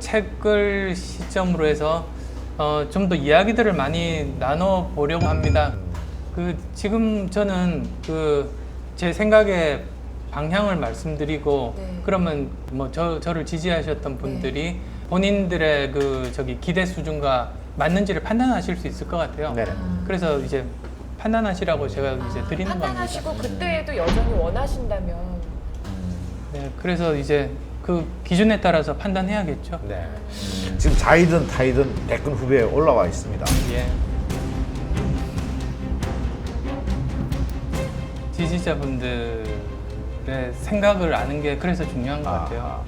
책을 시점으로 해서 좀 더 이야기들을 많이 나눠 보려고 합니다. 지금 저는 제 생각의 방향을 말씀드리고 네. 그러면 뭐 저를 지지하셨던 분들이 본인들의 기대 수준과 맞는지를 판단하실 수 있을 것 같아요. 네네. 그래서 이제 판단하시라고 제가 이제 드리는 겁니다. 판단하시고 그때에도 여전히 원하신다면 네, 그래서 이제 그 기준에 따라서 판단해야겠죠. 네. 지금 자이든 타이든 대권 후보에 올라와 있습니다. 예. 지지자분들의 생각을 아는 게 그래서 중요한 것 같아요.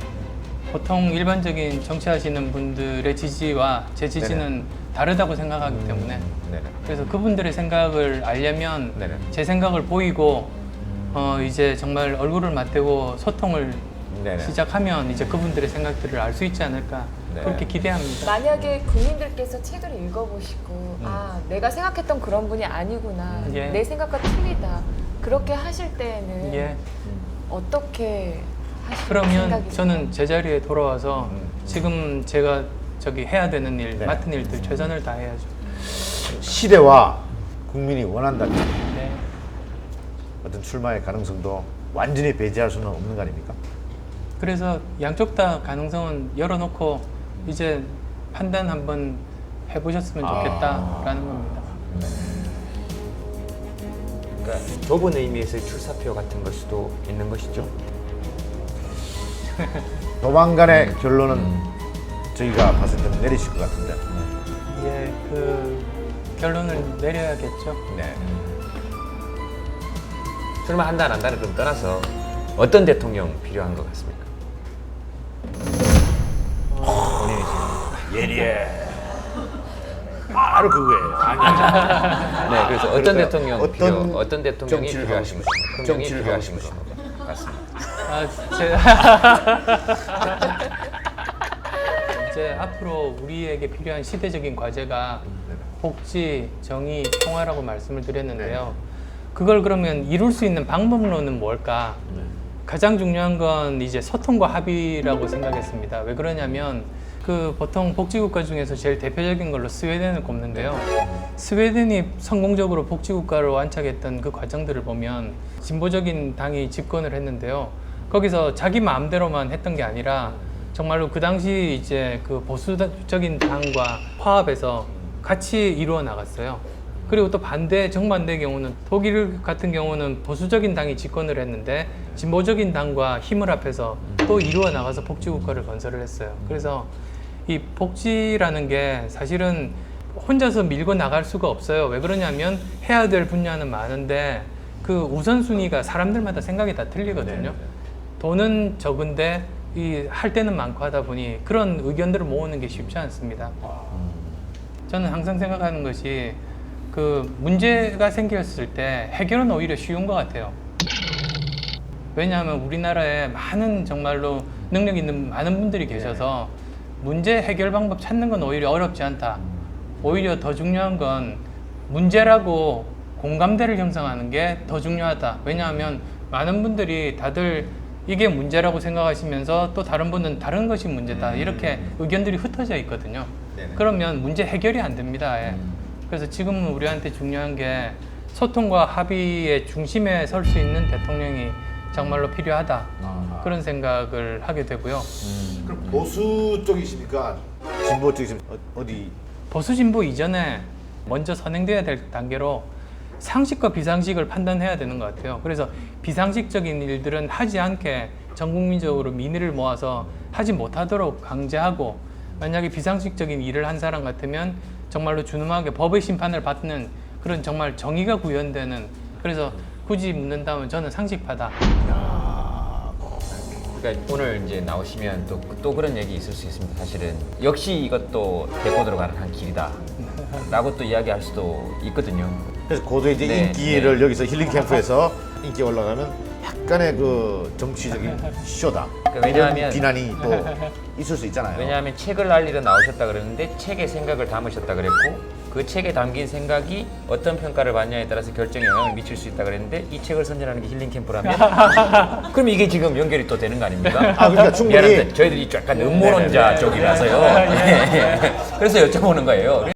보통 일반적인 정치하시는 분들의 지지와 제 지지는 다르다고 생각하기 때문에 네네. 그래서 그분들의 생각을 알려면 네네. 제 생각을 보이고 이제 정말 얼굴을 맞대고 소통을 네네. 시작하면 이제 그분들의 생각들을 알 수 있지 않을까 네. 그렇게 기대합니다. 만약에 국민들께서 책을 읽어보시고 내가 생각했던 그런 분이 아니구나 예. 내 생각과 틀리다 그렇게 하실 때에는 예. 어떻게 하실 그러면 생각이세요? 저는 제자리에 돌아와서 지금 제가 해야 되는 일, 네. 맡은 일들 최선을 다해야죠. 시대와 국민이 원한다면 네. 어떤 출마의 가능성도 완전히 배제할 수는 없는 거 아닙니까? 그래서 양쪽 다 가능성은 열어놓고 이제 판단 한번 해보셨으면 좋겠다라는 겁니다. 그러니까 좁은 의미에서의 출사표 같은 걸 수도 있는 것이죠. 조만간의 결론은 저희가 봤을 때는 내리실 것 같은데. 예, 결론을 내려야겠죠. 네. 출마한다 안 한다를 좀 떠나서 어떤 대통령 필요한 것 같습니까? 본인이 지금 예리해. 바로 그거예요. 네, 그래서 어떤 그러니까 대통령 어떤 대통령이 정치를 필요하신 하고 것입니까? 대통령이 정치를 필요하신 하고 것 같습니다. 이제 앞으로 우리에게 필요한 시대적인 과제가 복지, 정의, 평화라고 말씀을 드렸는데요. 그걸 그러면 이룰 수 있는 방법론은 뭘까? 가장 중요한 건 이제 소통과 합의라고 생각했습니다. 왜 그러냐면 보통 복지국가 중에서 제일 대표적인 걸로 스웨덴을 꼽는데요. 스웨덴이 성공적으로 복지국가를 완착했던 그 과정들을 보면 진보적인 당이 집권을 했는데요. 거기서 자기 마음대로만 했던 게 아니라 정말로 그 당시 이제 보수적인 당과 화합해서 같이 이루어 나갔어요. 그리고 또 정반대의 경우는 독일 같은 경우는 보수적인 당이 집권을 했는데 진보적인 당과 힘을 합해서 또 이루어 나가서 복지국가를 건설을 했어요. 그래서 이 복지라는 게 사실은 혼자서 밀고 나갈 수가 없어요. 왜 그러냐면 해야 될 분야는 많은데 그 우선순위가 사람들마다 생각이 다 틀리거든요. 돈은 적은데 할 때는 많고 하다 보니 그런 의견들을 모으는 게 쉽지 않습니다. 저는 항상 생각하는 것이 문제가 생겼을 때 해결은 오히려 쉬운 것 같아요. 왜냐하면 우리나라에 많은 정말로 능력 있는 많은 분들이 계셔서 문제 해결 방법 찾는 건 오히려 어렵지 않다. 오히려 더 중요한 건 문제라고 공감대를 형성하는 게 더 중요하다. 왜냐하면 많은 분들이 다들 이게 문제라고 생각하시면서 또 다른 분은 다른 것이 문제다. 이렇게 의견들이 흩어져 있거든요. 그러면 문제 해결이 안 됩니다. 아예. 그래서 지금은 우리한테 중요한 게 소통과 합의의 중심에 설 수 있는 대통령이 정말로 필요하다. 그런 생각을 하게 되고요. 그럼 보수 쪽이십니까? 진보 쪽이십니까? 어디? 보수 진보 이전에 먼저 선행돼야 될 단계로 상식과 비상식을 판단해야 되는 것 같아요. 그래서 비상식적인 일들은 하지 않게 전 국민적으로 민의를 모아서 하지 못하도록 강제하고, 만약에 비상식적인 일을 한 사람 같으면 정말로 준엄하게 법의 심판을 받는 그런 정말 정의가 구현되는, 그래서 굳이 묻는다면 저는 상식파다. 그러니까 오늘 이제 나오시면 또 그런 얘기 있을 수 있습니다. 사실은 역시 이것도 데리고 들어가는 한 길이다 라고 또 이야기할 수도 있거든요. 그래서 고도의 이제 인기를 여기서 힐링 캠프에서 인기 올라가면 약간의 그 정치적인 쇼다. 그러니까 왜냐하면 이런 비난이 또 있을 수 있잖아요. 왜냐하면 책을 알리러 나오셨다 그랬는데 책에 생각을 담으셨다 그랬고 그 책에 담긴 생각이 어떤 평가를 받냐에 따라서 결정에 영향을 미칠 수 있다 그랬는데 이 책을 선전하는 게 힐링 캠프라면 그럼 이게 지금 연결이 또 되는 거 아닙니까? 아, 그러니까 충분히 미안합니다. 저희들이 약간 음모론자 네네네. 쪽이라서요. 그래서 여쭤보는 거예요.